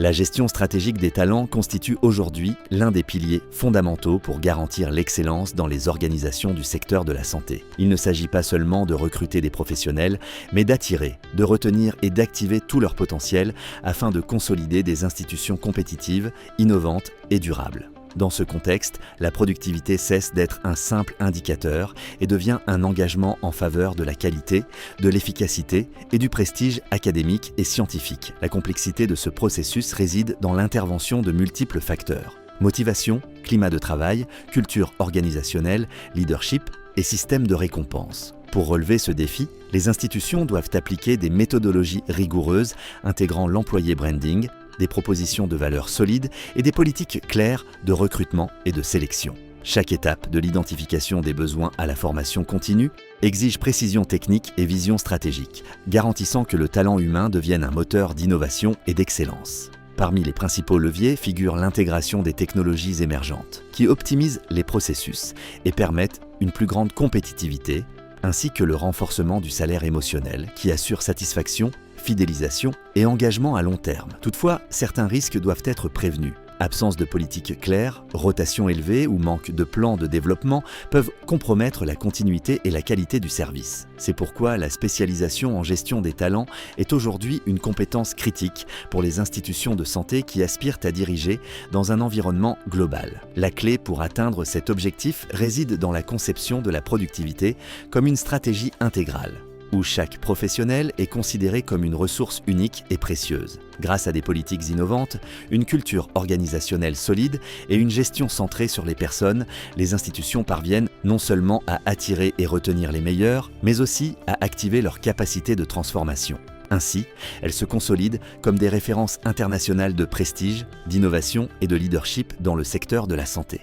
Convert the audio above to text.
La gestion stratégique des talents constitue aujourd'hui l'un des piliers fondamentaux pour garantir l'excellence dans les organisations du secteur de la santé. Il ne s'agit pas seulement de recruter des professionnels, mais d'attirer, de retenir et d'activer tout leur potentiel afin de consolider des institutions compétitives, innovantes et durables. Dans ce contexte, la productivité cesse d'être un simple indicateur et devient un engagement en faveur de la qualité, de l'efficacité et du prestige académique et scientifique. La complexité de ce processus réside dans l'intervention de multiples facteurs: motivation, climat de travail, culture organisationnelle, leadership et système de récompense. Pour relever ce défi, les institutions doivent appliquer des méthodologies rigoureuses intégrant l'employé branding, des propositions de valeur solides et des politiques claires de recrutement et de sélection. Chaque étape, de l'identification des besoins à la formation continue, exige précision technique et vision stratégique, garantissant que le talent humain devienne un moteur d'innovation et d'excellence. Parmi les principaux leviers figure l'intégration des technologies émergentes, qui optimisent les processus et permettent une plus grande compétitivité, ainsi que le renforcement du salaire émotionnel, qui assure satisfaction, fidélisation et engagement à long terme. Toutefois, certains risques doivent être prévenus. Absence de politique claire, rotation élevée ou manque de plan de développement peuvent compromettre la continuité et la qualité du service. C'est pourquoi la spécialisation en gestion des talents est aujourd'hui une compétence critique pour les institutions de santé qui aspirent à diriger dans un environnement global. La clé pour atteindre cet objectif réside dans la conception de la productivité comme une stratégie intégrale, où chaque professionnel est considéré comme une ressource unique et précieuse. Grâce à des politiques innovantes, une culture organisationnelle solide et une gestion centrée sur les personnes, les institutions parviennent non seulement à attirer et retenir les meilleurs, mais aussi à activer leur capacité de transformation. Ainsi, elles se consolident comme des références internationales de prestige, d'innovation et de leadership dans le secteur de la santé.